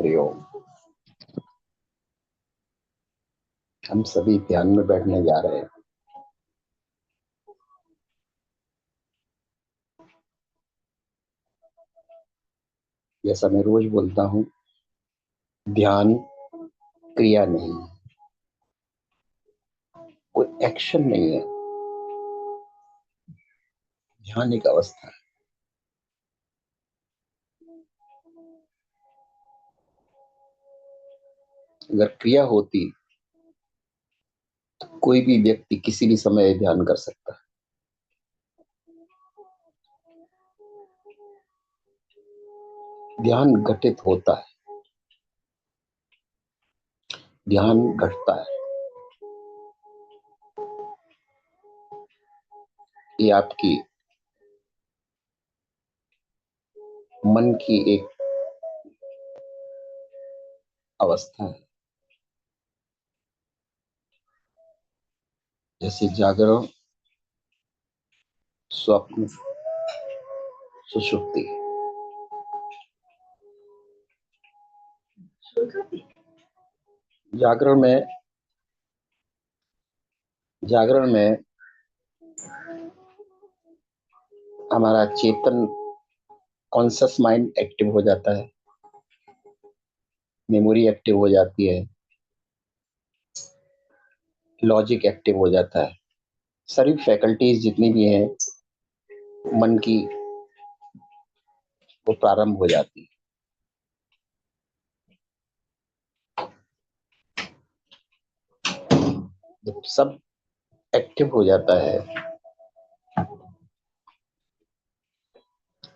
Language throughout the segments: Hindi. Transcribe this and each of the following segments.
हरिओम। हम सभी ध्यान में बैठने जा रहे हैं। जैसा मैं रोज बोलता हूँ, ध्यान क्रिया नहीं है, कोई एक्शन नहीं है। ध्यान एक अवस्था है। अगर क्रिया होती तो कोई भी व्यक्ति किसी भी समय ध्यान कर सकता है। ध्यान घटित होता है, ध्यान घटता है। ये आपकी मन की एक अवस्था है। जैसे जागरण, स्वप्न, सुषुप्ति। जागरण में जागरण में हमारा चेतन कॉन्शियस माइंड एक्टिव हो जाता है, मेमोरी एक्टिव हो जाती है, लॉजिक एक्टिव हो जाता है। सारी फैकल्टीज जितनी भी हैं मन की, वो प्रारंभ हो जाती है। जब सब एक्टिव हो जाता है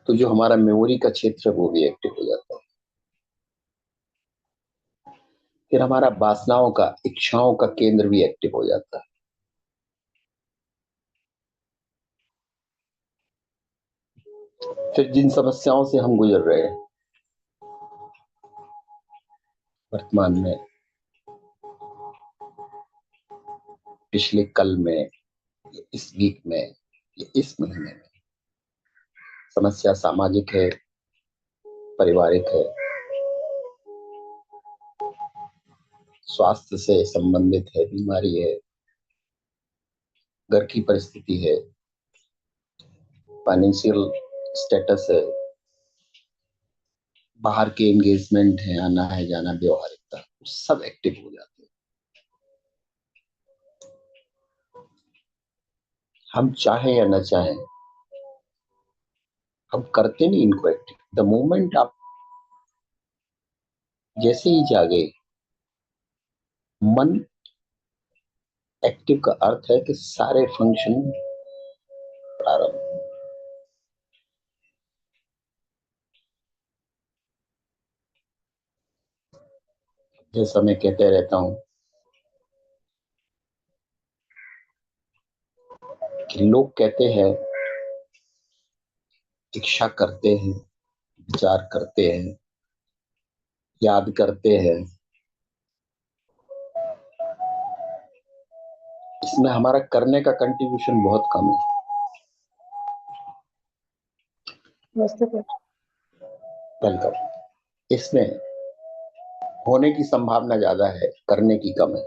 तो जो हमारा मेमोरी का क्षेत्र है वो भी एक्टिव हो जाता है। फिर हमारा वासनाओं का, इच्छाओं का केंद्र भी एक्टिव हो जाता है। फिर जिन समस्याओं से हम गुजर रहे हैं वर्तमान में, पिछले कल में, इस वीक में, इस महीने में, समस्या सामाजिक है, पारिवारिक है, स्वास्थ्य से संबंधित है, बीमारी है, घर की परिस्थिति है, फाइनेंशियल स्टेटस है, बाहर के एंगेजमेंट है, आना है जाना, व्यवहारिकता, सब एक्टिव हो जाते हैं। हम चाहे या न चाहे, हम करते नहीं इनको एक्टिव। द मोमेंट आप जैसे ही जागे, मन एक्टिव का अर्थ है कि सारे फंक्शन प्रारंभ। जैसा मैं कहते रहता हूं कि लोग कहते हैं, इच्छा करते हैं, विचार करते हैं, याद करते हैं, इसमें हमारा करने का कंट्रीब्यूशन बहुत कम है। वेलकम। इसमें होने की संभावना ज्यादा है, करने की कम है।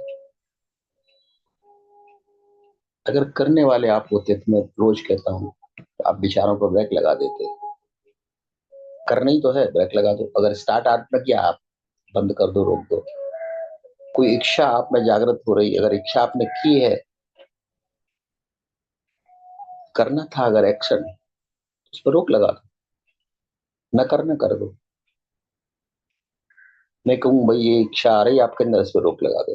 अगर करने वाले आप होते तो मैं रोज कहता हूं आप विचारों पर ब्रेक लगा देते। करना ही तो है, ब्रेक लगा दो। अगर स्टार्ट आपने किया, आप बंद कर दो, रोक दो। कोई इच्छा आप में जागृत हो रही है, अगर इच्छा आपने की है, करना था अगर एक्शन, उस पर रोक लगा दो। न करना कर दो। मैं कहूँ भाई ये इच्छा आ रही है आपके अंदर, इस पर रोक लगा दो,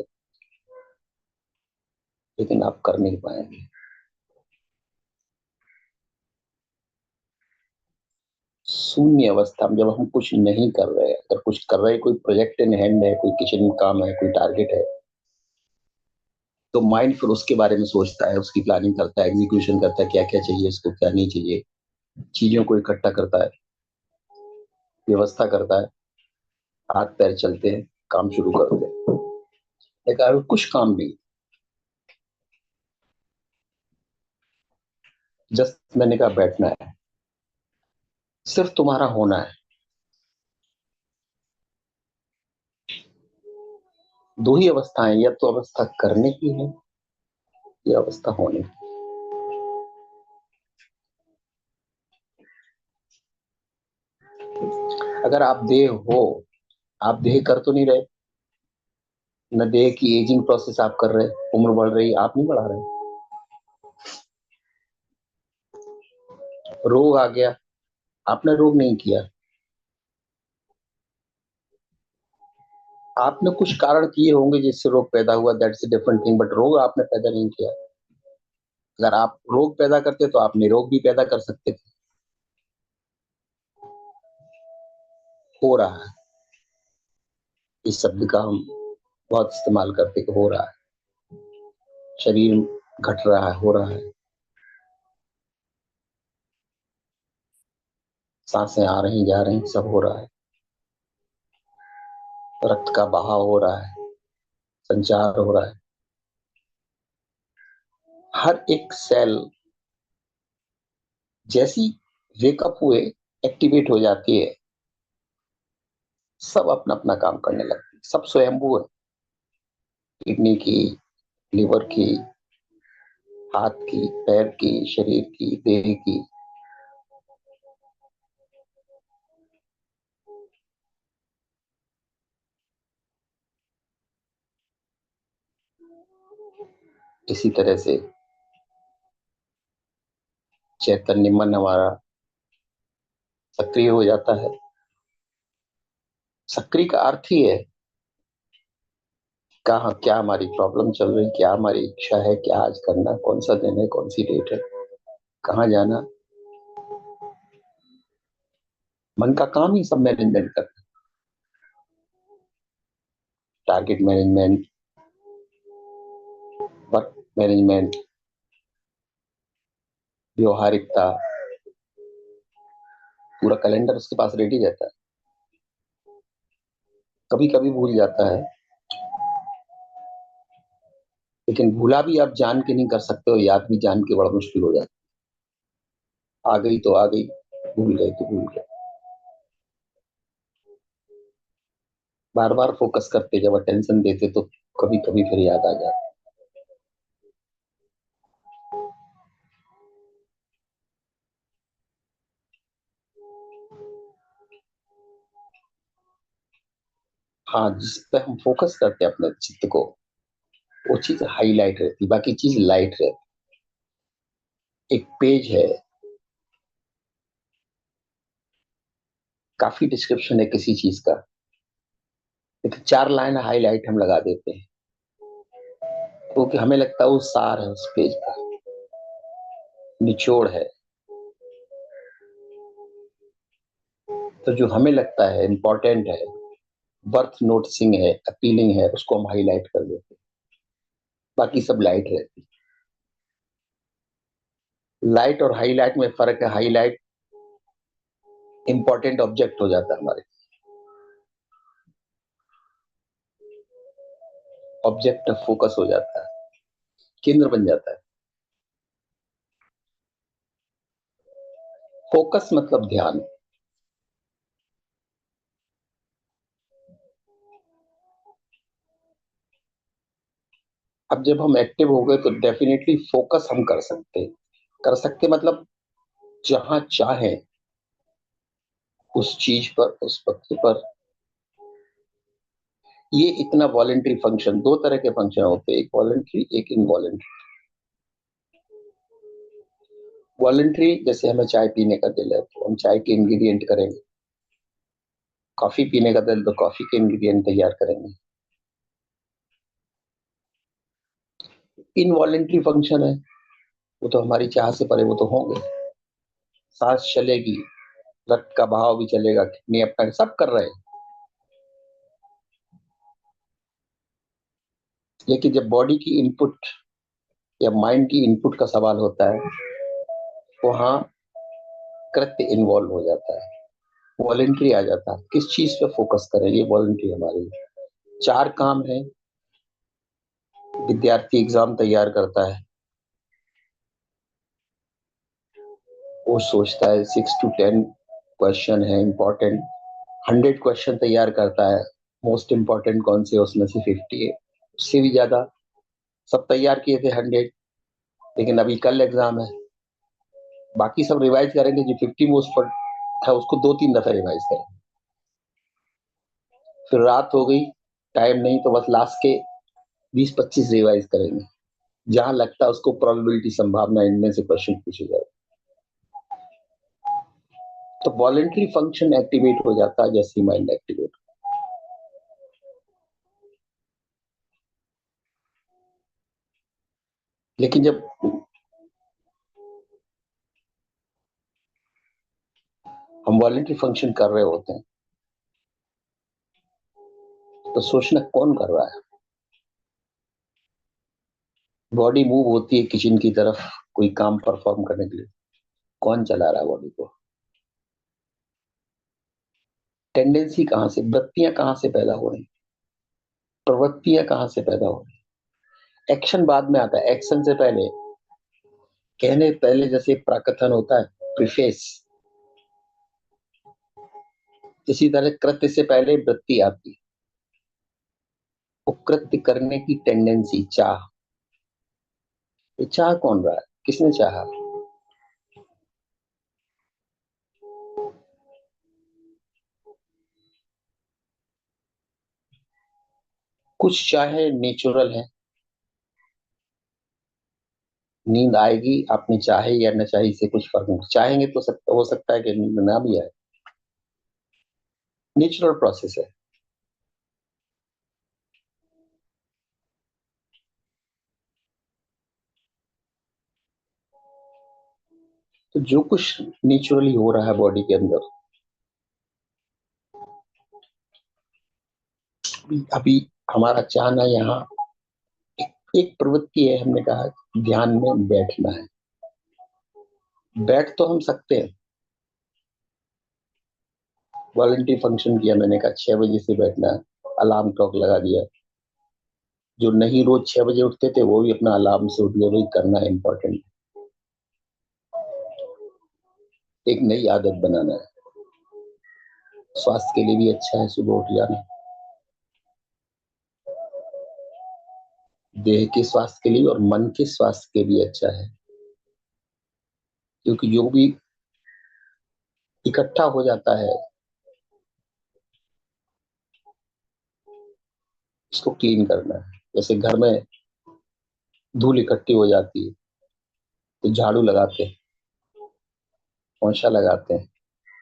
लेकिन आप कर नहीं पाएंगे। शून्य अवस्था में जब हम कुछ नहीं कर रहे, अगर कुछ कर रहे, कोई प्रोजेक्ट इन हैंड है, कोई किचन में काम है, कोई टारगेट है, तो माइंड फिर उसके बारे में सोचता है, उसकी प्लानिंग करता है, एग्जीक्यूशन करता है, क्या क्या चाहिए इसको, क्या नहीं चाहिए, चीजों को इकट्ठा करता है, व्यवस्था करता है, हाथ पैर चलते हैं, काम शुरू करते हैं। लेकिन अगर कुछ काम नहीं, जस्ट मैंने कहा बैठना है, सिर्फ तुम्हारा होना है। दो ही अवस्थाएं, या तो अवस्था करने की है या अवस्था होने की। अगर आप देह हो, आप देह कर तो नहीं रहे, न देह की एजिंग प्रोसेस आप कर रहे, उम्र बढ़ रही, आप नहीं बढ़ा रहे। रोग आ गया, आपने रोग नहीं किया, आपने कुछ कारण किए होंगे जिससे रोग पैदा हुआ, that's a different thing, but रोग आपने पैदा नहीं किया। अगर आप रोग पैदा करते तो आप निरोग भी पैदा कर सकते थे। हो रहा है, इस शब्द का हम बहुत इस्तेमाल करते कि हो रहा है, शरीर घट रहा है, हो रहा है, सांसें आ रही जा रही, सब हो रहा है, रक्त का बहाव हो रहा है, संचार हो रहा है, हर एक सेल जैसी वेकअप हुए एक्टिवेट हो जाती है, सब अपना अपना काम करने लगती है, सब स्वयंभू है, किडनी की, लिवर की, हाथ की, पैर की, शरीर की, देह की। इसी तरह से चैतन्य मन हमारा सक्रिय हो जाता है। सक्रिय का अर्थ ही है कहा क्या हमारी प्रॉब्लम चल रही, क्या हमारी इच्छा है, क्या आज करना, कौन सा दिन है, कौन सी डेट है, कहाँ जाना। मन का काम ही सब मैनेजमेंट करना, टारगेट मैनेजमेंट, वर्क मैनेजमेंट, व्यवहारिकता, पूरा कैलेंडर उसके पास रेडी रहता है। कभी कभी भूल जाता है, लेकिन भूला भी आप जान के नहीं कर सकते हो, याद भी जान के बड़ा मुश्किल हो जाता है। आ गई तो आ गई, भूल गए तो भूल गए। बार बार फोकस करते, जब अटेंशन देते तो कभी कभी फिर याद आ जाता। हाँ, जिस पे हम फोकस करते हैं अपने चित्त को, वो चीज हाईलाइट रहती, बाकी चीज लाइट रहती। एक पेज है, काफी डिस्क्रिप्शन है किसी चीज का, लेकिन चार लाइन हाईलाइट हम लगा देते हैं, क्योंकि हमें लगता है वो सार है उस पेज का, निचोड़ है। तो जो हमें लगता है इंपॉर्टेंट है, वर्थ नोटिसिंग है, अपीलिंग है, उसको हम हाईलाइट कर देते हैं, बाकी सब लाइट रहती। लाइट और हाईलाइट में फर्क है, हाईलाइट इंपॉर्टेंट ऑब्जेक्ट हो जाता है हमारे, ऑब्जेक्ट फोकस हो जाता है, केंद्र बन जाता है। फोकस मतलब ध्यान। अब जब हम एक्टिव हो गए तो डेफिनेटली फोकस हम कर सकते हैं, कर सकते मतलब जहां चाहे उस चीज पर, उस वक्त पर। ये इतना वॉलेंट्री फंक्शन, दो तरह के फंक्शन होते हैं, एक वॉलेंट्री एक इनवॉलेंट्री। वॉलेंट्री जैसे हमें चाय पीने का दिल है तो हम चाय के इंग्रेडिएंट करेंगे, कॉफी पीने का दिल तो कॉफी के इंग्रेडिएंट तैयार करेंगे। इनवॉलेंट्री फंक्शन है, वो तो हमारी चाह से परे, वो तो होंगे। सांस चलेगी, रक्त का बहाव भी चलेगा, किडनी अपना सब कर रहे हैं, लेकिन जब बॉडी की इनपुट या माइंड की इनपुट का सवाल होता है, वहां कृत्य इन्वॉल्व हो जाता है, वॉलेंट्री आ जाता है। किस चीज पे फोकस करें, ये वॉलेंट्री हमारी। चार काम है, विद्यार्थी एग्जाम तैयार करता है, वो सोचता है 6 to 10 क्वेश्चन है इंपॉर्टेंट, 100 क्वेश्चन तैयार करता है, मोस्ट इंपॉर्टेंट कौन से उसमें से 50 है, उससे भी ज्यादा सब तैयार किए थे 100, लेकिन अभी कल एग्जाम है, बाकी सब रिवाइज करेंगे। जो 50 मोस्ट पर था उसको 2-3 दफा रिवाइज करेंगे। फिर रात हो गई, टाइम नहीं तो बस लास्ट के 20-25 रिवाइज करेंगे, जहां लगता है उसको प्रोबेबिलिटी संभावना इनमें से क्वेश्चन पूछे जाए। तो वॉलेंट्री फंक्शन एक्टिवेट हो जाता है जैसे ही माइंड एक्टिवेट। लेकिन जब हम वॉलेंट्री फंक्शन कर रहे होते हैं तो सोचना कौन कर रहा है। बॉडी मूव होती है किचन की तरफ कोई काम परफॉर्म करने के लिए, कौन चला रहा है बॉडी को। टेंडेंसी कहां से, वृत्तियां कहां से पैदा हो रही, प्रवृत्तियां कहां से पैदा हो रही। एक्शन बाद में आता है, एक्शन से पहले, कहने पहले जैसे प्राकथन होता है, प्रीफेस, इसी तरह कृत्य से पहले वृत्ति आती है। वो कृत्य करने की टेंडेंसी, चाह। ये चाह कौन रहा है, किसने चाहा। कुछ चाहे नेचुरल है, नींद आएगी, आपने चाहे या न चाहे इससे कुछ फर्क नहीं, चाहेंगे तो हो सकता है कि नींद ना भी आए, नेचुरल प्रोसेस है। तो जो कुछ नेचुरली हो रहा है बॉडी के अंदर, अभी हमारा चाहना यहाँ एक प्रवृत्ति है। हमने कहा ध्यान में बैठना है, बैठ तो हम सकते हैं। वॉलंटरी फंक्शन किया, मैंने कहा 6 बजे से बैठना है, अलार्म क्लॉक लगा दिया। जो नहीं रोज 6 बजे उठते थे वो भी अपना अलार्म से उठ गए, वही करना है, इंपॉर्टेंट। एक नई आदत बनाना है, स्वास्थ्य के लिए भी अच्छा है सुबह उठ जाना, देह के स्वास्थ्य के लिए और मन के स्वास्थ्य के लिए अच्छा है। क्योंकि जो भी इकट्ठा हो जाता है उसको क्लीन करना है। जैसे घर में धूल इकट्ठी हो जाती है तो झाड़ू लगाते हैं, पोंछा लगाते हैं,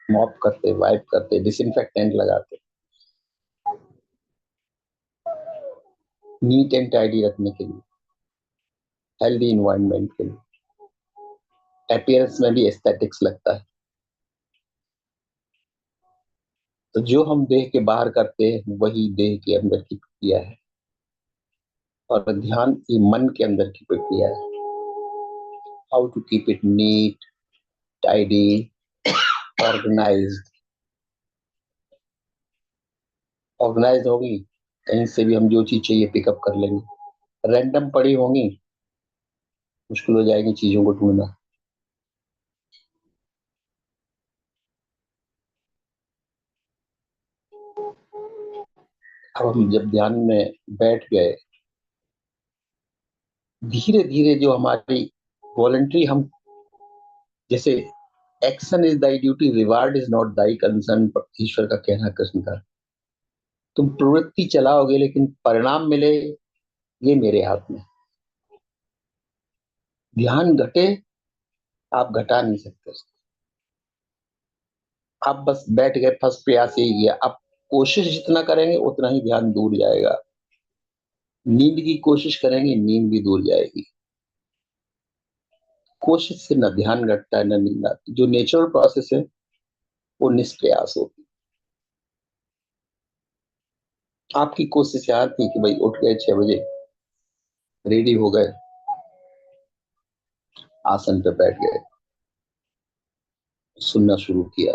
मॉप करते, वाइप करते, डिसइंफेक्टेंट लगाते, नीट एंड टाइडी रखने के लिए, हेल्दी इन्वायरमेंट के लिए, अपीयरेंस में भी एस्थेटिक्स लगता है। तो जो हम देह के बाहर करते हैं वही देह के अंदर की प्रक्रिया है, और ध्यान ये मन के अंदर की प्रक्रिया है। How to keep it neat, tidy, organised. Organise होगी, कहीं से भी हम जो चीज चाहिए पिकअप कर लेंगे। रैंडम पड़ी होंगी, मुश्किल हो जाएगी चीजों को ढूंढना। अब हम जब ध्यान में बैठ गए, धीरे धीरे जो हमारी वॉलंटरी, हम जैसे action is thy duty, reward is not thy concern, ईश्वर का कहना, कृष्ण का। तुम प्रवृत्ति चलाओगे लेकिन परिणाम मिले ये मेरे हाथ में। ध्यान घटे, आप घटा नहीं सकते उसको। आप बस बैठ गए, फर्स्ट प्रयास यही किया, आप कोशिश जितना करेंगे उतना ही ध्यान दूर जाएगा। नींद की कोशिश करेंगे, नींद भी दूर जाएगी। कोशिश से न ध्यान घटता है न नींद आती, जो नेचुरल प्रोसेस है वो निष्प्रयास होती। आपकी कोशिश यहाँ थी कि भाई उठ गए 6 बजे, रेडी हो गए, आसन पे बैठ गए, सुनना शुरू किया।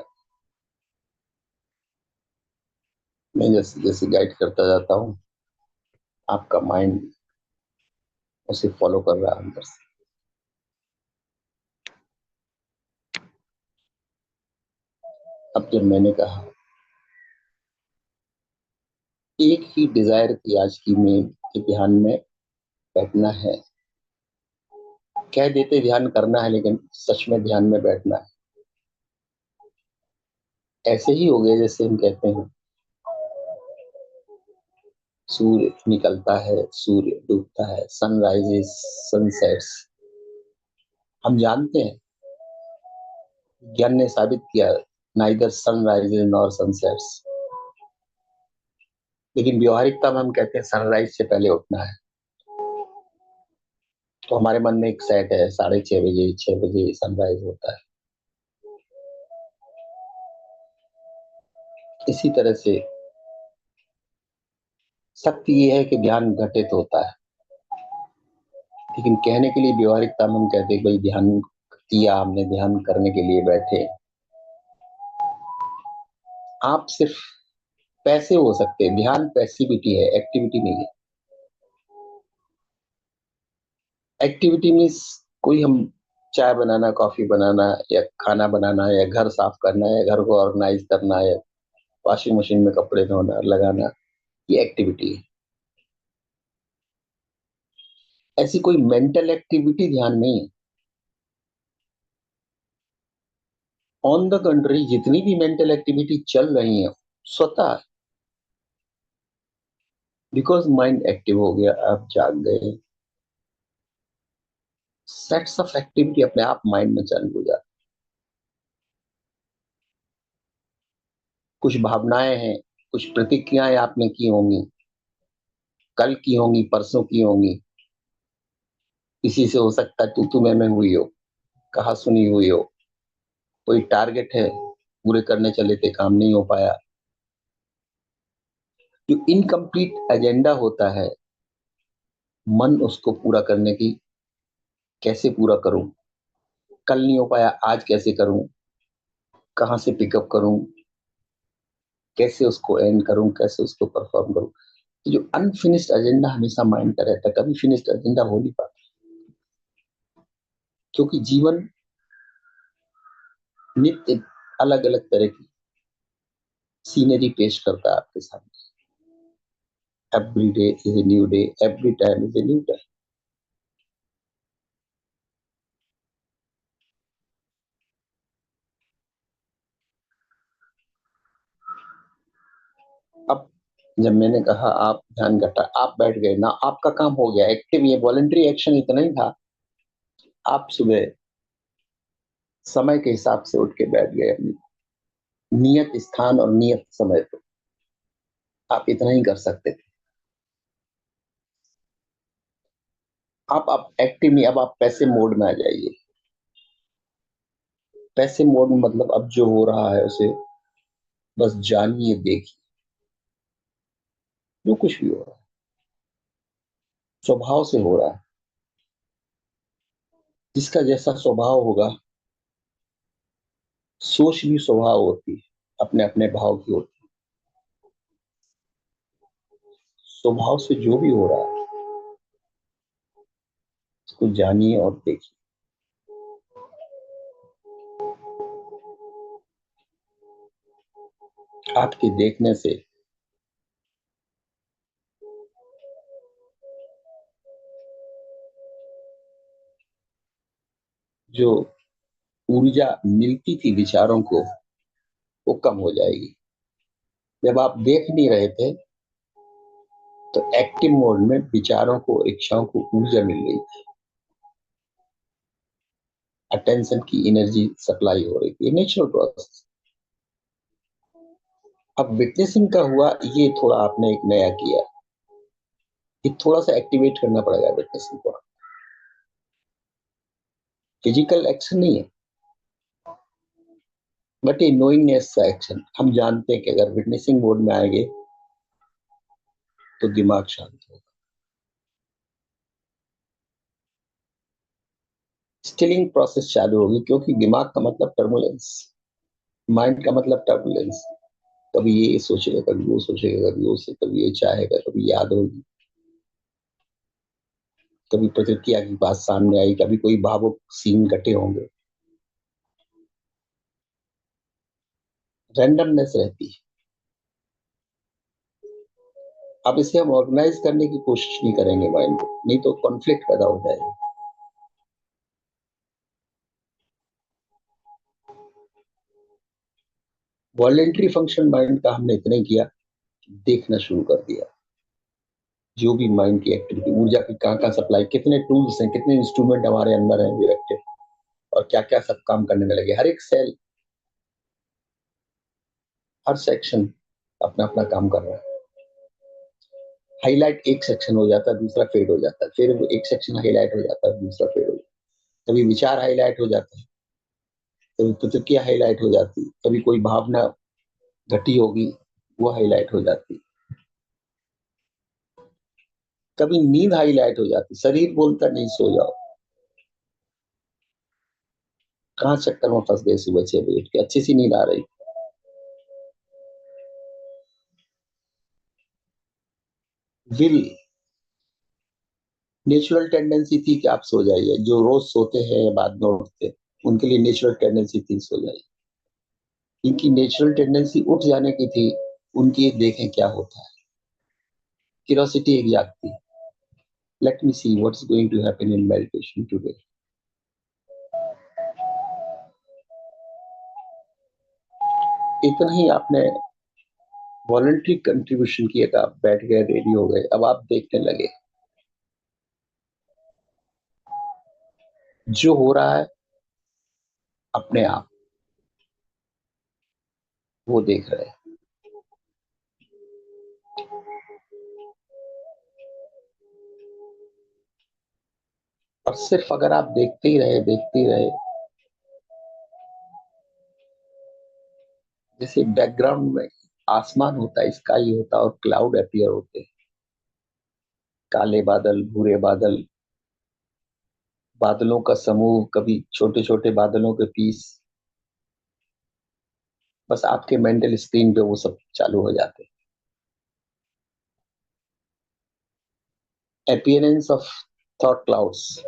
मैं जैसे जैसे गाइड करता जाता हूँ, आपका माइंड उसे फॉलो कर रहा है अंदर से। अब जब मैंने कहा एक ही डिजायर थी आज की में कि ध्यान में बैठना है। कह देते ध्यान करना है, लेकिन सच में ध्यान में बैठना है। ऐसे ही हो गया जैसे हम कहते हैं, सूर्य निकलता है, सूर्य डूबता है, सनराइजेस, सनसेट्स। हम जानते हैं, ज्ञान ने साबित किया, नाइदर सनराइजेस नॉर सनसेट्स। लेकिन व्यवहारिकता में हम कहते हैं सनराइज से पहले उठना है। तो हमारे मन में एक सेट है, 6:30 बजे, 6 बजे सनराइज होता है। इसी तरह से सत्य ये है कि ध्यान घटित होता है, लेकिन कहने के लिए व्यवहारिकता में हम कहते हैं भाई ध्यान किया, हमने ध्यान करने के लिए बैठे। आप सिर्फ पैसे हो सकते हैं, ध्यान पैसिविटी है, एक्टिविटी नहीं है। एक्टिविटी मीन्स कोई हम चाय बनाना, कॉफी बनाना, या खाना बनाना, या घर साफ करना, या घर को ऑर्गेनाइज करना, या वॉशिंग मशीन में कपड़े धोना लगाना, ये एक्टिविटी है। ऐसी कोई मेंटल एक्टिविटी ध्यान नहीं है। ऑन द कंट्री जितनी भी मेंटल एक्टिविटी चल रही है स्वतः, बिकॉज माइंड एक्टिव हो गया, आप जाग गए, सेट्स ऑफ एक्टिविटी अपने आप माइंड में चालू हो जाती। कुछ भावनाएं हैं, कुछ प्रतिक्रियाएं आपने की होंगी, कल की होंगी, परसों की होंगी। किसी से हो सकता है तू मैं हुई हो, कहा सुनी हुई हो। कोई टारगेट है, पूरे करने चले थे, काम नहीं हो पाया। जो इनकम्प्लीट एजेंडा होता है, मन उसको पूरा करने की, कैसे पूरा करूं, कल नहीं हो पाया, आज कैसे करूं, कहां से पिकअप करूं, कैसे उसको एंड करूं, कैसे उसको परफॉर्म करूं। तो जो अनफिनिश्ड एजेंडा हमेशा माइंड का रहता है, कभी फिनिश्ड एजेंडा हो नहीं पाता, क्योंकि जीवन नित्य अलग अलग तरह की सीनरी पेश करता है आपके सामने। Every day is a new day, every time is a new time. अब जब मैंने कहा आप ध्यान घटा, आप बैठ गए ना, आपका काम हो गया एक्टिव। ये वॉलंटरी एक्शन इतना ही था, आप सुबह समय के हिसाब से उठ के बैठ गए अपनी नियत स्थान और नियत समय पे। आप इतना ही कर सकते थे। आप एक्टिव नहीं, अब आप पैसे मोड में आ जाइए। पैसे मोड में मतलब अब जो हो रहा है उसे बस जानिए, देखिए। जो कुछ भी हो रहा है स्वभाव से हो रहा है। जिसका जैसा स्वभाव होगा, सोच भी स्वभाव होती है, अपने अपने भाव की होती है। स्वभाव से जो भी हो रहा है उसको जानिए और देखिए। आपके देखने से जो ऊर्जा मिलती थी विचारों को, वो कम हो जाएगी। जब आप देख नहीं रहे थे तो एक्टिव मोड में विचारों को, इच्छाओं को ऊर्जा मिल रही थी, अटेंशन की एनर्जी सप्लाई हो रही थी, नेचुरल प्रोसेस। अब विटनेसिंग का हुआ, ये थोड़ा आपने एक नया किया, ये थोड़ा सा एक्टिवेट करना पड़ेगा विटनेसिंग को। फिजिकल एक्शन नहीं है, बट ये नोइंगनेस का एक्शन। हम जानते हैं कि अगर विटनेसिंग मोड में आएंगे तो दिमाग शांत होगा। स्टिलिंग प्रोसेस चालू होगी, क्योंकि दिमाग का मतलब टर्बुलेंस, माइंड का मतलब टर्बुलेंस। कभी ये सोचेगा, कभी वो सोचेगा, कभी वो से, कभी ये चाहेगा, कभी याद होगी, कभी प्रतिक्रिया की बात सामने आई, कभी कोई भावुक सीन कटे होंगे। रैंडमनेस रहती है। अब इसे हम ऑर्गेनाइज करने की कोशिश नहीं करेंगे माइंड को, नहीं तो कॉन्फ्लिक्ट पैदा हो जाएगा। वॉलेंट्री फंक्शन माइंड का हमने इतना ही किया कि देखना शुरू कर दिया, जो भी माइंड की एक्टिविटी, ऊर्जा की कहाँ कहाँ सप्लाई, कितने टूल्स हैं, कितने इंस्ट्रूमेंट हमारे अंदर हैं डायरेक्टेड, और क्या क्या सब काम करने में लगे। हर एक सेल, हर सेक्शन अपना अपना काम कर रहा है। हाईलाइट एक सेक्शन हो जाता है, दूसरा फेड हो जाता है, फिर एक सेक्शन हाईलाइट हो जाता है, दूसरा फेड हो जाता है। कभी विचार हाईलाइट हो जाता है, कभी प्रतिक्रिया हाईलाइट हो जाती है, कभी कोई भावना घटी होगी वो हाईलाइट हो जाती, कभी नींद हाईलाइट हो जाती, शरीर बोलता नहीं सो जाओ, कहाँ चक्कर में फंस गए, सुबह 6 बजे उठ के अच्छी सी नींद आ रही। विल, नेचुरल टेंडेंसी थी कि आप सो जाइए, जो रोज सोते हैं बाद में उठते, उनके लिए नेचुरल टेंडेंसी थी सो जाइए। इनकी नेचुरल टेंडेंसी उठ जाने की थी, उनकी देखें क्या होता है, क्यूरियोसिटी एक जागती, let me see what is going to happen in meditation today. इतना ही आपने वॉलंटरी कंट्रीब्यूशन किया था, आप बैठ गए, रेडी हो गए, अब आप देखने लगे जो हो रहा है अपने आप, वो देख रहे हैं। और सिर्फ अगर आप देखते ही रहे, देखते ही रहे, जैसे बैकग्राउंड में आसमान होता है, स्काई होता है, और क्लाउड अपीयर होते हैं, काले बादल, भूरे बादल, बादलों का समूह, कभी छोटे छोटे बादलों के पीस, बस आपके मेंटल स्क्रीन पे वो सब चालू हो जाते हैं। अपीयरेंस ऑफ थॉट क्लाउड्स,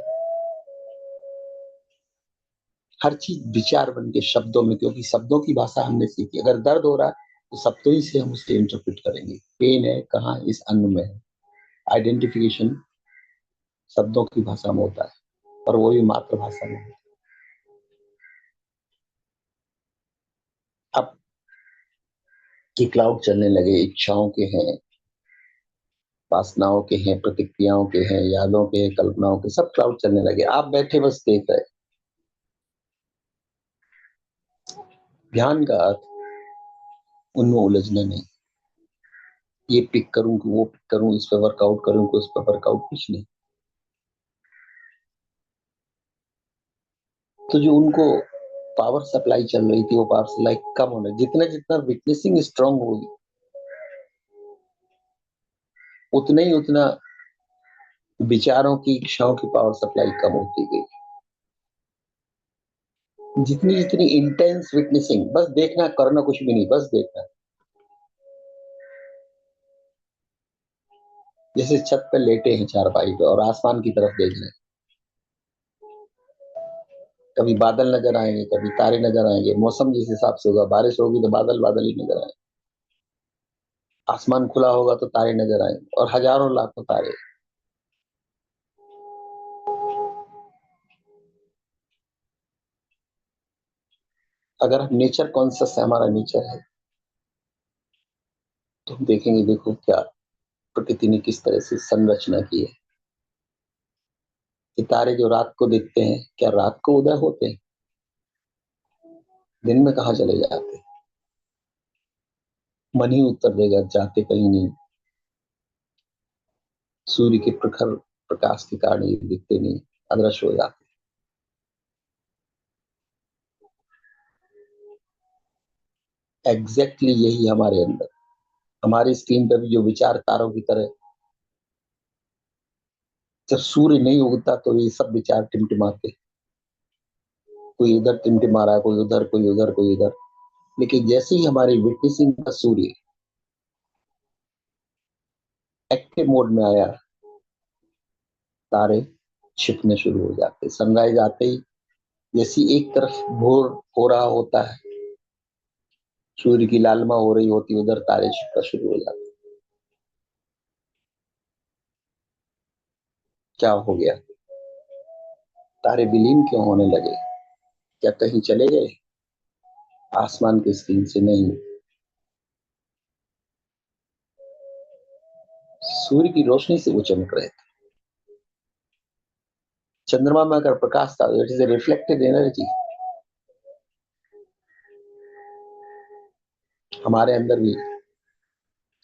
हर चीज विचार बन के शब्दों में, क्योंकि शब्दों की भाषा हमने सीखी। अगर दर्द हो रहा है तो शब्दों ही से हम उसे इंटरप्रेट करेंगे, पेन है कहाँ, इस अंग में है। आइडेंटिफिकेशन शब्दों की भाषा में होता है, और वो भी मातृभाषा में है। अब कि क्लाउड चलने लगे, इच्छाओं के हैं, वासनाओं के हैं, प्रतिक्रियाओं के हैं, यादों के हैं, कल्पनाओं के, सब क्लाउड चलने लगे, आप बैठे बस देख रहे। ध्यान का अर्थ उनमें उलझना नहीं, ये पिक करूं कि वो पिक करूं, इस पर वर्कआउट करूं कि उस पर वर्कआउट, कुछ नहीं। तो जो उनको पावर सप्लाई चल रही थी, वो पावर सप्लाई कम होने, जितना जितना विटनेसिंग स्ट्रांग होगी, उतना ही उतना विचारों की, इच्छाओं की पावर सप्लाई कम होती गई। जितनी जितनी इंटेंस विटनेसिंग, बस देखना, करना कुछ भी नहीं, बस देखना। जैसे छत पे लेटे हैं चारपाई पे और आसमान की तरफ देख रहे हैं, कभी बादल नजर आएंगे, कभी तारे नजर आएंगे, मौसम जिस हिसाब से होगा, बारिश होगी तो बादल बादल ही नजर आएंगे, आसमान खुला होगा तो तारे नजर आएंगे, और हजारों लाखों तारे। अगर हम नेचर कॉन्शियस है, हमारा नेचर है, तो हम देखेंगे, देखो क्या प्रकृति ने किस तरह से संरचना की है। सितारे जो रात को दिखते हैं, क्या रात को उदय होते हैं? दिन में कहाँ चले जाते हैं? मन ही उत्तर देगा, जाते कहीं नहीं। सूर्य के प्रखर प्रकाश के कारण ये दिखते नहीं, अदृश्य हो जाते। एग्जैक्टली यही हमारे अंदर, हमारी स्क्रीन पर भी जो विचार तारों की तरह, जब सूर्य नहीं उगता तो ये सब विचार टिमटिमाते, कोई इधर टिमटिमा रहा है, कोई उधर, कोई उधर, कोई इधर। लेकिन जैसे ही हमारी विटनेसिंग का सूर्य एक्टिव मोड में आया, तारे छिपने शुरू हो जाते, सनराइज आते ही, जैसी एक तरफ भोर हो रहा होता है, सूर्य की लालिमा हो रही होती, उधर तारे छिपना शुरू हो जाते। क्या हो गया? तारे विलीन क्यों होने लगे? क्या कहीं चले गए? आसमान के स्क्रीन से नहीं, सूर्य की रोशनी से वो चमक रहे थे। चंद्रमा में अगर प्रकाश था, it is a reflected energy. हमारे अंदर भी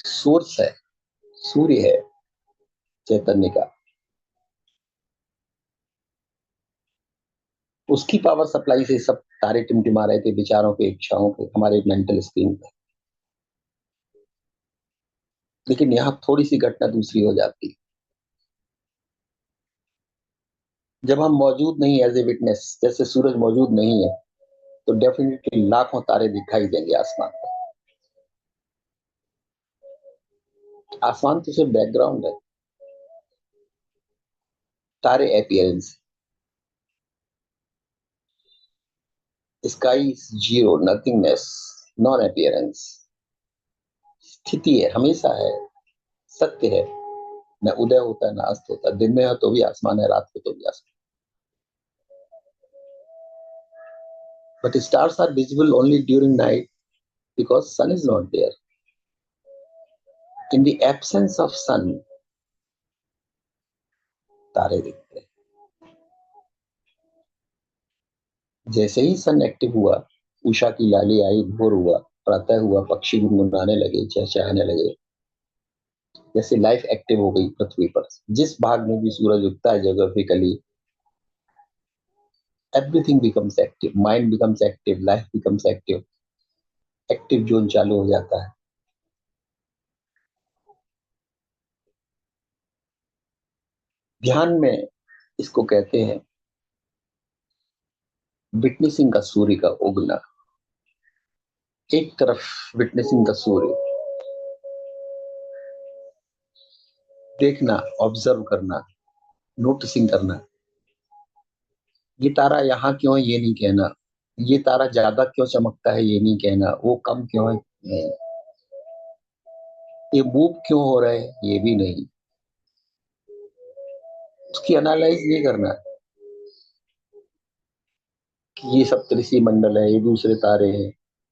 सोर्स है, सूर्य है चैतन्य का, उसकी पावर सप्लाई से सब तारे टिमटिमा रहे थे, विचारों के, इच्छाओं के, हमारे मेंटल स्क्रीन पे। लेकिन यहाँ थोड़ी सी घटना दूसरी हो जाती है। जब हम मौजूद नहीं, एज ए विटनेस, जैसे सूरज मौजूद नहीं है, तो डेफिनेटली लाखों तारे दिखाई देंगे आसमान पर। आसमान तो सिर्फ बैकग्राउंड है, तारे appearance. Sky is zero, nothingness, non appearance. स्थिति है, हमेशा है, सत्य है। न उदय होता है न अस्त होता है, दिन में है तो भी आसमान है, रात को तो भी आसमान। But stars are visible only during night because sun is not there. In the absence of sun, तारे दिखते हैं। जैसे ही सन एक्टिव हुआ, उषा की लाली आई, भोर हुआ, प्रातः हुआ, पक्षी गुनगुनाने लगे, चहचहाने लगे। जैसे लाइफ एक्टिव हो गई पृथ्वी पर। जिस भाग में भी सूरज उगता है geographically, everything becomes active, mind becomes active, life becomes active, active zone चालू हो जाता है। ध्यान में इसको कहते हैं विटनेसिंग का सूर्य का उगना। एक तरफ विटनेसिंग का सूर्य, देखना, ऑब्जर्व करना, नोटिसिंग करना। ये तारा यहाँ क्यों है ये नहीं कहना, ये तारा ज्यादा क्यों चमकता है ये नहीं कहना, वो कम क्यों है नहीं, ये मूव क्यों हो रहा है ये भी नहीं। उसकी एनालाइज नहीं करना कि ये सप्तऋषि मंडल है, ये दूसरे तारे हैं,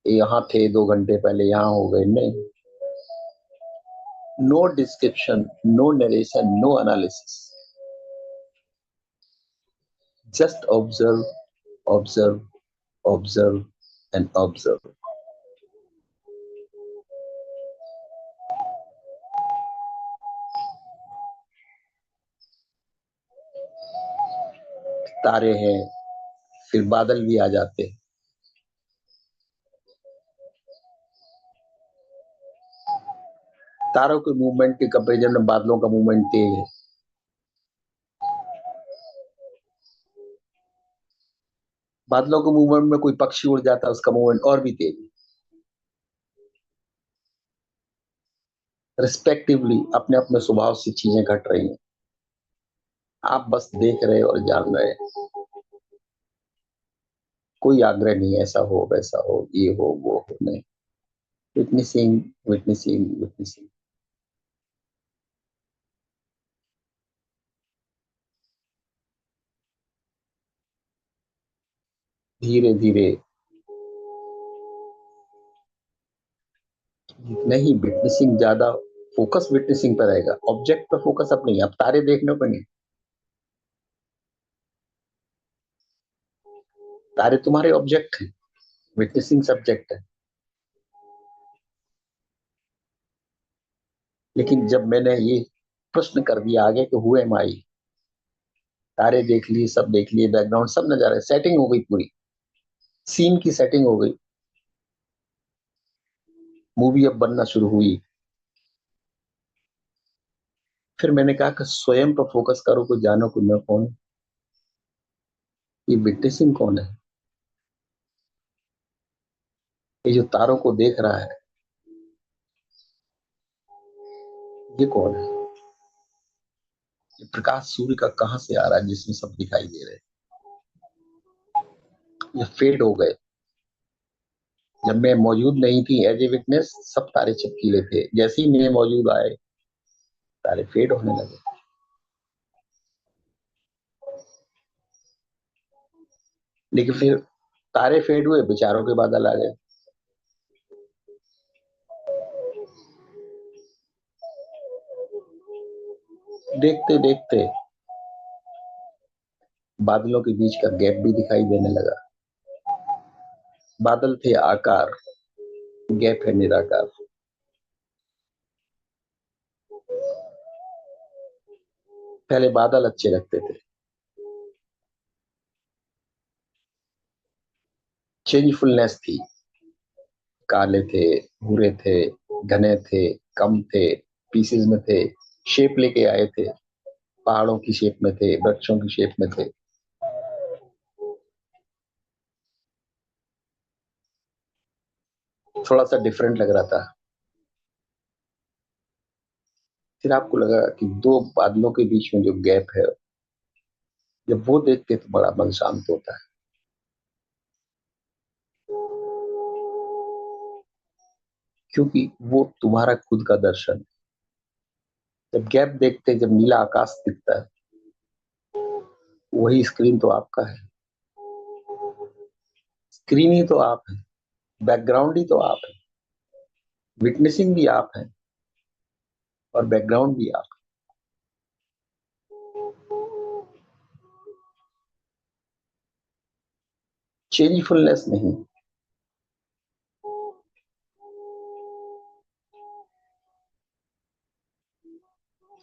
ये यहाँ थे 2 घंटे पहले, यहाँ हो गए, नहीं। No description, no narration, no analysis, just observe, observe, observe and observe. तारे हैं, फिर बादल भी आ जाते हैं। तारों के मूवमेंट के कंपेरिजन में बादलों का मूवमेंट तेज है। बादलों के मूवमेंट में कोई पक्षी उड़ जाता है, उसका मूवमेंट और भी तेज है। रिस्पेक्टिवली अपने अपने स्वभाव से चीजें घट रही हैं, आप बस देख रहे और जान रहे। कोई आग्रह नहीं, ऐसा हो वैसा हो, ये हो वो हो, नहीं। Witnessing, witnessing, witnessing. धीरे धीरे, नहीं, विटनेसिंग ज्यादा फोकस विटनेसिंग पर रहेगा, ऑब्जेक्ट पर फोकस अब नहीं, अब तारे देखने पर नहीं। तारे तुम्हारे ऑब्जेक्ट हैं, विटनेसिंग सब्जेक्ट है। लेकिन जब मैंने ये प्रश्न कर दिया आगे कि हु एम आई, तारे देख लिए, सब देख लिए, बैकग्राउंड सब नजारे, सेटिंग हो गई पूरी, सीन की सेटिंग हो गई, मूवी अब बनना शुरू हुई। फिर मैंने कहा कि स्वयं पर फोकस करो, को जानो कि मैं कौन हूं। ये विटनेसिंग कौन है? ये जो तारों को देख रहा है, ये कौन है? ये प्रकाश सूर्य का कहां से आ रहा है जिसमें सब दिखाई दे रहे हैं? ये फेड हो गए। जब मैं मौजूद नहीं थी एज ए विटनेस, सब तारे चमकीले थे, जैसे ही मैं मौजूद आए, तारे फेड होने लगे। लेकिन फिर तारे फेड हुए, विचारों के बादल आ गए। देखते देखते बादलों के बीच का गैप भी दिखाई देने लगा। बादल थे आकार, गैप है निराकार। पहले बादल अच्छे लगते थे, चेंजफुलनेस थी। काले थे, भूरे थे, घने थे, कम थे, पीसेस में थे, शेप लेके आए थे। पहाड़ों की शेप में थे, वृक्षों की शेप में थे। थोड़ा सा डिफरेंट लग रहा था। फिर आपको लगा कि दो बादलों के बीच में जो गैप है, जब वो देखते तो बड़ा मन शांत होता है। क्योंकि वो तुम्हारा खुद का दर्शन है। जब गैप देखते, जब नीला आकाश दिखता है, वही स्क्रीन तो आपका है। स्क्रीन ही तो आप है, बैकग्राउंड ही तो आप है, विटनेसिंग भी आप है और बैकग्राउंड भी आप। चेंजफुलनेस नहीं,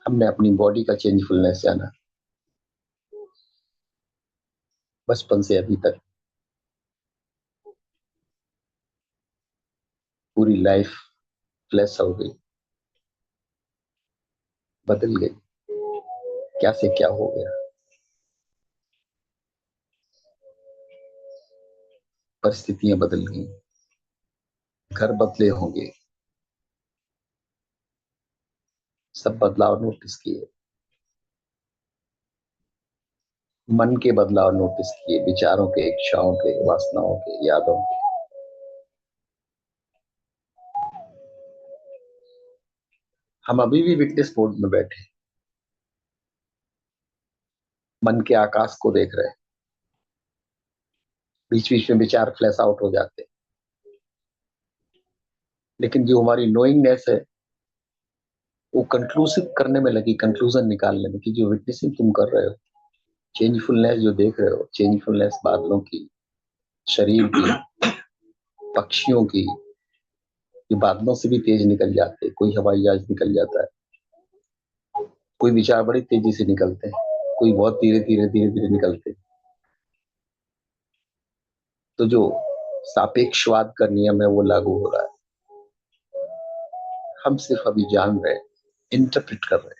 हमने अपनी बॉडी का चेंजफुलनेस जाना, बचपन से अभी तक। पूरी लाइफ फ्लैश हो गई, बदल गई। क्या से क्या हो गया, परिस्थितियां बदल गई, घर बदले होंगे, सब बदलाव नोटिस किए। मन के बदलाव नोटिस किए, विचारों के, इच्छाओं के, वासनाओं के, यादों के। हम अभी भी विटनेस मोड में बैठे, मन के आकाश को देख रहे हैं। बीच बीच में विचार फ्लैश आउट हो जाते हैं, लेकिन जो हमारी नोइंगनेस है, वो कंक्लूसिव करने में लगी, कंक्लूजन निकालने में, कि जो विटनेसिंग तुम कर रहे हो, चेंजफुलनेस जो देख रहे हो, चेंजफुलनेस बादलों की, शरीर की, पक्षियों की। ये बादलों से भी तेज निकल जाते हैं, कोई हवाई जहाज निकल जाता है, कोई विचार बड़ी तेजी से निकलते हैं, कोई बहुत धीरे धीरे धीरे धीरे निकलते हैं। तो जो सापेक्षवाद का नियम है वो लागू हो रहा है। हम सिर्फ अभी जान रहे हैं, इंटरप्रेट कर रहे हैं।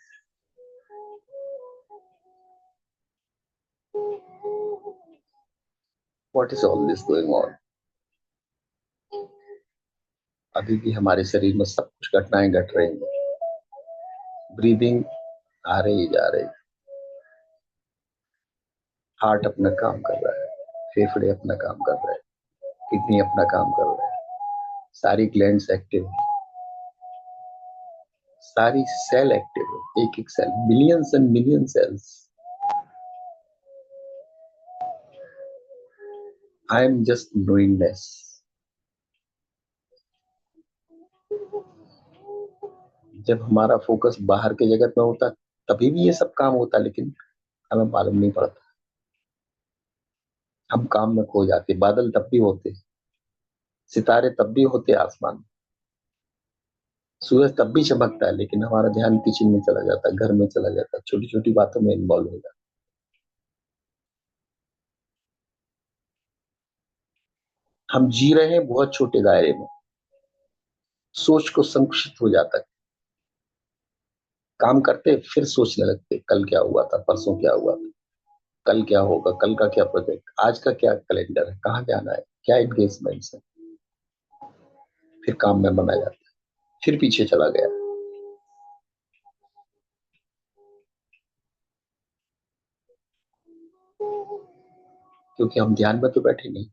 What is all this going on. अभी भी हमारे शरीर में सब कुछ घटनाएं घट रही हैं। ब्रीदिंग आ रही जा रही, हार्ट अपना काम कर रहा है, फेफड़े अपना काम कर रहे हैं, किडनी अपना काम कर रहे हैं, सारी ग्लैंड्स एक्टिव है, सारी सेल एक्टिव है, एक एक cell, millions and million cells. I am just knowingness. जब हमारा फोकस बाहर के जगत में होता, तभी भी ये सब काम होता, लेकिन हमें मालूम नहीं पड़ता। हम काम में खो जाते, बादल तब भी होते, सितारे तब भी होते आसमान में, सूरज तब भी चमकता है, लेकिन हमारा ध्यान किचन में चला जाता है, घर में चला जाता है, छोटी छोटी बातों में इन्वॉल्व हो जाता है। हम जी रहे हैं बहुत छोटे दायरे में, सोच को संकुचित हो जाता है। काम करते फिर सोचने लगते, कल क्या हुआ था, परसों क्या हुआ था, कल क्या होगा, कल का क्या प्रोजेक्ट, आज का क्या कैलेंडर है, कहाँ जाना है, क्या एंगेजमेंट्स है। फिर काम में बना जाता है, फिर पीछे चला गया, क्योंकि हम ध्यान में तो बैठे नहीं।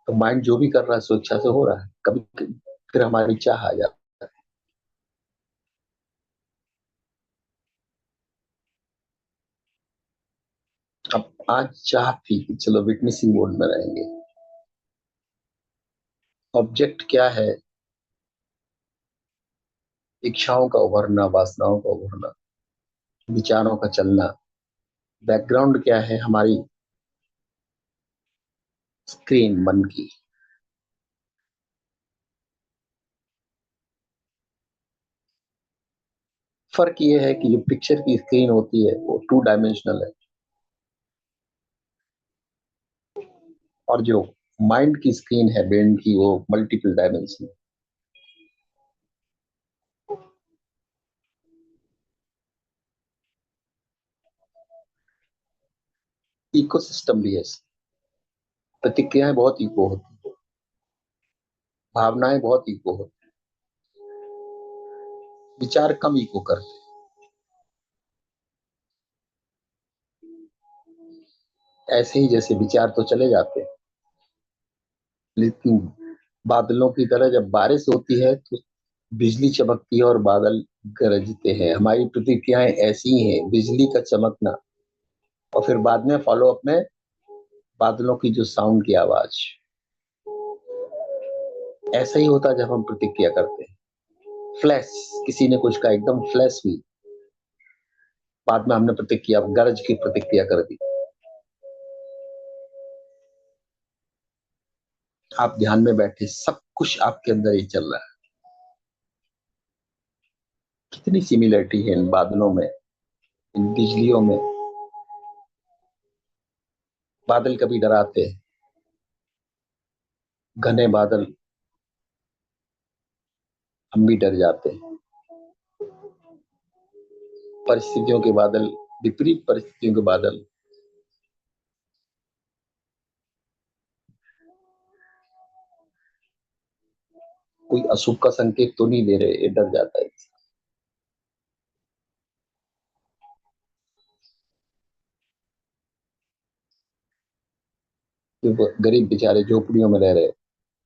तो माइंड जो भी कर रहा है स्वेच्छा से हो रहा है, कभी फिर हमारी चाह आ जाती है। अब आज चाह थी कि चलो विटनेसिंग मोड में रहेंगे। ऑब्जेक्ट क्या है? इच्छाओं का उभरना, वासनाओं का उभरना, विचारों का चलना। बैकग्राउंड क्या है? हमारी स्क्रीन मन की। फर्क ये है कि जो पिक्चर की स्क्रीन होती है वो 2 डायमेंशनल है, और जो माइंड की स्क्रीन है ब्रेन की, वो मल्टीपल डायमेंशन। इकोसिस्टम भी है। प्रतिक्रियाएं बहुत इको होती है, भावनाएं बहुत इको होती है, विचार कम इको करते हैं। ऐसे ही जैसे विचार तो चले जाते हैं, लेकिन बादलों की तरह जब बारिश होती है तो बिजली चमकती है और बादल गरजते हैं। हमारी प्रतिक्रियाएं ऐसी ही हैं, बिजली का चमकना और फिर बाद में फॉलो अप में बादलों की जो साउंड की आवाज। ऐसा ही होता है जब हम प्रतिक्रिया करते हैं। फ्लैश, किसी ने कुछ कहा, एकदम फ्लैश हुई, बाद में हमने प्रतिक्रिया, गरज की प्रतिक्रिया कर दी। आप ध्यान में बैठे, सब कुछ आपके अंदर ही चल रहा है। कितनी सिमिलरिटी है इन बादलों में, इन बिजलियों में। बादल कभी डराते हैं, घने बादल, हम भी डर जाते हैं। परिस्थितियों के बादल, विपरीत परिस्थितियों के बादल, कोई अशुभ का संकेत तो नहीं दे रहे, ये डर जाता है। जो गरीब बेचारे झोपड़ियों में रह रहे,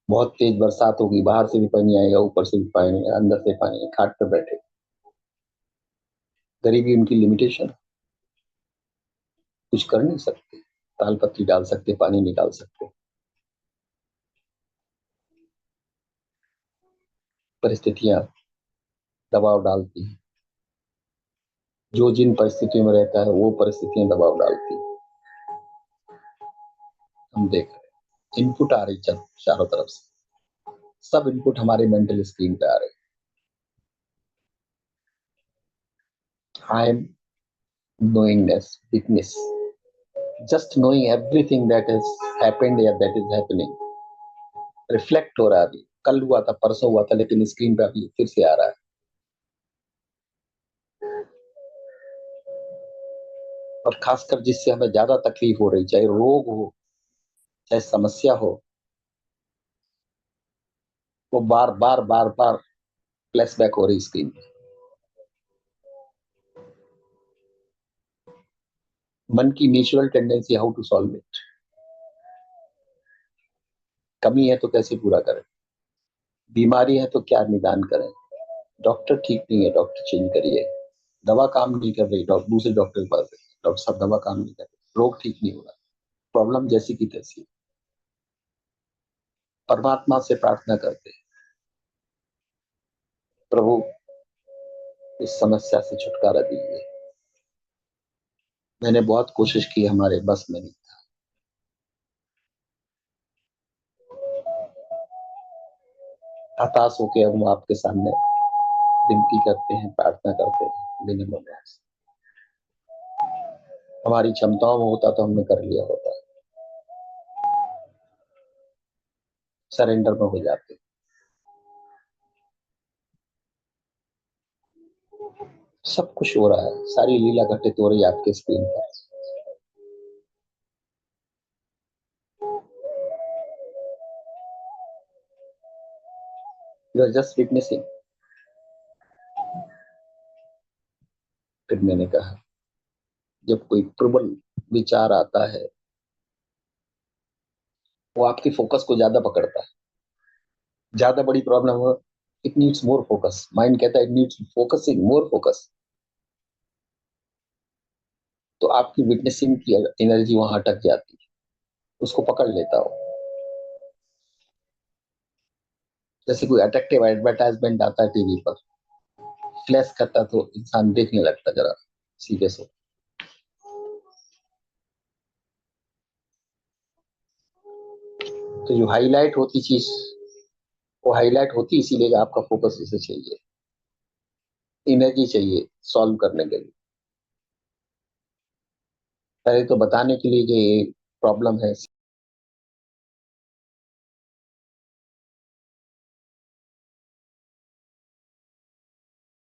बहुत तेज बरसात होगी, बाहर से भी पानी आएगा, ऊपर से भी पानी, अंदर से पानी, खाट पे बैठे। गरीबी उनकी लिमिटेशन, कुछ कर नहीं सकते। ताल पत्ती डाल सकते, पानी निकाल सकते। परिस्थितियां दबाव डालती हैं। जो जिन परिस्थितियों में रहता है वो परिस्थितियां दबाव डालती हैं। हम देख रहे हैं इनपुट आ रही चारों तरफ से, सब इनपुट हमारे मेंटल स्क्रीन पे आ रहे हैं। I am knowingness, witness, just knowing everything that is happened या दैट इज हैपनिंग। रिफ्लेक्ट हो रहा है, अभी कल हुआ था, परसों हुआ था, लेकिन स्क्रीन पे अभी फिर से आ रहा है। और खासकर जिससे हमें ज्यादा तकलीफ हो रही, चाहे रोग हो, चाहे समस्या हो, वो बार बार बार बार फ्लैशबैक हो रही स्क्रीन पे। मन की natural tendency, how to solve it. कमी है तो कैसे पूरा करें, बीमारी है तो क्या निदान करें। डॉक्टर ठीक नहीं है, डॉक्टर चेंज करिए। दवा काम नहीं कर रही, डॉक्टर दूसरे डॉक्टर के पास जाइए। डॉक्टर साहब दवा काम नहीं कर रही, रोग ठीक नहीं हो रहा, प्रॉब्लम जैसी की तैसी। परमात्मा से प्रार्थना करते हैं, प्रभु इस समस्या से छुटकारा दीजिए। मैंने बहुत कोशिश की, हमारे बस में नहीं। हताश होकर हम आपके सामने विनती करते हैं, प्रार्थना करते हैं विनम्र भाव से। हमारी क्षमताओं में होता तो हमने कर लिया होता। सरेंडर में हो जाते। सब कुछ हो रहा है, सारी लीला घटित हो रही है आपके स्क्रीन पर। You are just witnessing. फिर मैंने कहा, जब कोई प्रबल विचार आता है, वो आपके फोकस को ज्यादा पकड़ता है। ज्यादा बड़ी प्रॉब्लम हो, it needs more focus. Mind कहता है it needs focusing, more focus. तो आपकी विटनेसिंग की एनर्जी वहां अटक जाती है, उसको पकड़ लेता हो। जैसे कोई अट्रैक्टिव एडवर्टाइजमेंट आता है टीवी पर, फ्लैश करता है तो इंसान देखने लगता है जरा सीरियस हो। तो जो हाईलाइट होती चीज, वो हाईलाइट होती इसीलिए आपका फोकस इसे चाहिए, एनर्जी चाहिए सॉल्व करने के लिए। पहले तो बताने के लिए कि ये प्रॉब्लम है,